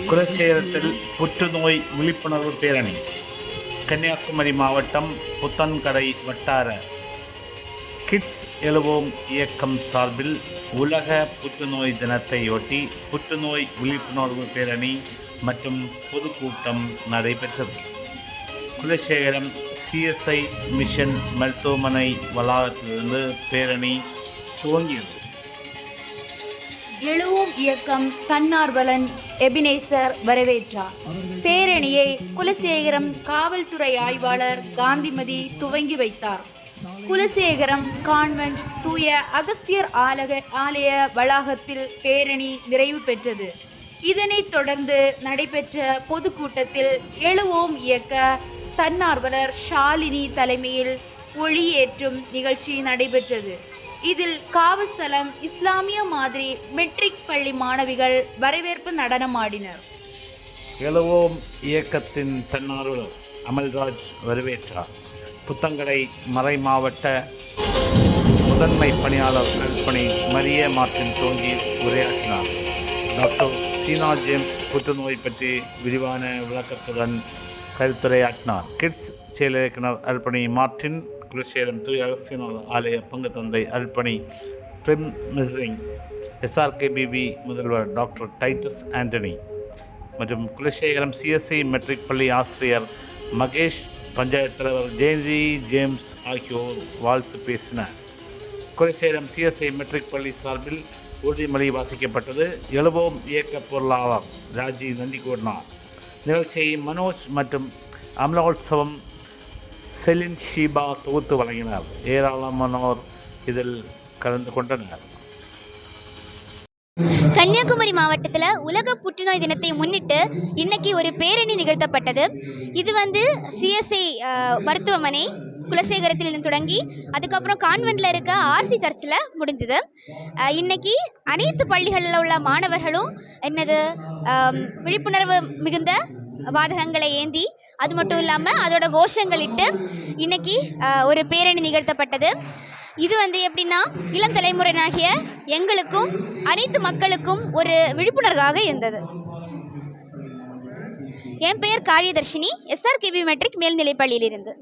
குலசேகரத்தில் புற்றுநோய் விழிப்புணர்வு பேரணி. கன்னியாகுமரி மாவட்டம் புத்தன்கடை வட்டார கிட்ஸ் எழுவோம் இயக்கம் சார்பில் உலக புற்றுநோய் தினத்தையொட்டி புற்றுநோய் விழிப்புணர்வு பேரணி மற்றும் பொதுக்கூட்டம் நடைபெற்றது. குலசேகரம் சிஎஸ்ஐ மிஷன் மருத்துவமனை வளாகத்திலிருந்து பேரணி துவங்கியது. எழுவோம் இயக்கம் தன்னார்வலன் எபினேசர் வரவேற்றார். பேரணியை குலசேகரம் காவல்துறை ஆய்வாளர் காந்திமதி துவங்கி வைத்தார். குலசேகரம் கான்வென்ட் தூய அகஸ்தியர் ஆலய வளாகத்தில் பேரணி நிறைவு பெற்றது. இதனைத் தொடர்ந்து நடைபெற்ற பொதுக்கூட்டத்தில் எழுவோம் இயக்க தன்னார்வலர் ஷாலினி தலைமையில் ஒளியேற்றும் நிகழ்ச்சி நடைபெற்றது. இதில் காவஸ்தலம் இஸ்லாமிய மாதிரி மெட்ரிக் பள்ளி மாணவிகள் வரவேற்பு நடனமாடினர். எழுவோம் இயக்கத்தின் தன்னார்வலர் அமல்ராஜ் வரவேற்றார். புத்தங்கடை மறை மாவட்ட முதன்மை பணியாளர் கல்பனை மரிய மார்ட்டின் தோங்கி உரையாற்றினார். டாக்டர் சீனா ஜேம்ஸ் புற்றுநோய் பற்றி விரிவான விளக்கத்துடன் கருத்துரையாற்றினார். கிட்ஸ் செயல் இயக்குனர் அல்பனி மார்ட்டின், குலசேகரம் தூய அகஸ்தியர் ஆலய பங்கு தந்தை அல்பனி பிரிம் மிஸ்ரிங், SRKBB முதல்வர் டாக்டர் டைட்டஸ் ஆண்டனி மற்றும் குலசேகரம் சிஎஸ்ஐ மெட்ரிக் பள்ளி ஆசிரியர் மகேஷ், பஞ்சாயத்து தலைவர் ஜெயந்தி ஜேம்ஸ் ஆகியோர் வாழ்த்து பேசினர். குலசேகரம் சிஎஸ்ஐ மெட்ரிக் பள்ளி சார்பில் உறுதிமொழி வாசிக்கப்பட்டது. எழுவோம் இயக்க பொருளாளர் ராஜி நந்தி கூறினார். நிகழ்ச்சியை மனோஜ் மற்றும் அமலோத்சவம் செலின் ஷீபா தொகுத்து வழங்கினார். ஏராளமானோர் இதில் கலந்து கொண்டனர். கன்னியாகுமரி மாவட்டத்தில் உலக புற்றுநோய் தினத்தை முன்னிட்டு இன்னைக்கு ஒரு பேரணி நிகழ்த்தப்பட்டது. இது சிஎஸ்ஐ மருத்துவமனை குலசேகரத்தில் தொடங்கி அதுக்கப்புறம் கான்வென்ட்ல இருக்க RC சர்ச்சில் முடிஞ்சது. இன்னைக்கு அனைத்து பள்ளிகளில் உள்ள மாணவர்களும் விழிப்புணர்வு மிகுந்த வாதகங்களை ஏந்தி, அது மட்டும் இல்லாமல் அதோட கோஷங்களிட்டு இன்னைக்கு ஒரு பேரணி நிகழ்த்தப்பட்டது. இது எப்படின்னா, இளம் தலைமுறையினாகிய எங்களுக்கும் அனைத்து மக்களுக்கும் ஒரு விழிப்புணர்வாக இருந்தது. என் பெயர் காவியதர்ஷினி, SRKB மெட்ரிக் மேல்நிலைப்பள்ளியிலிருந்து.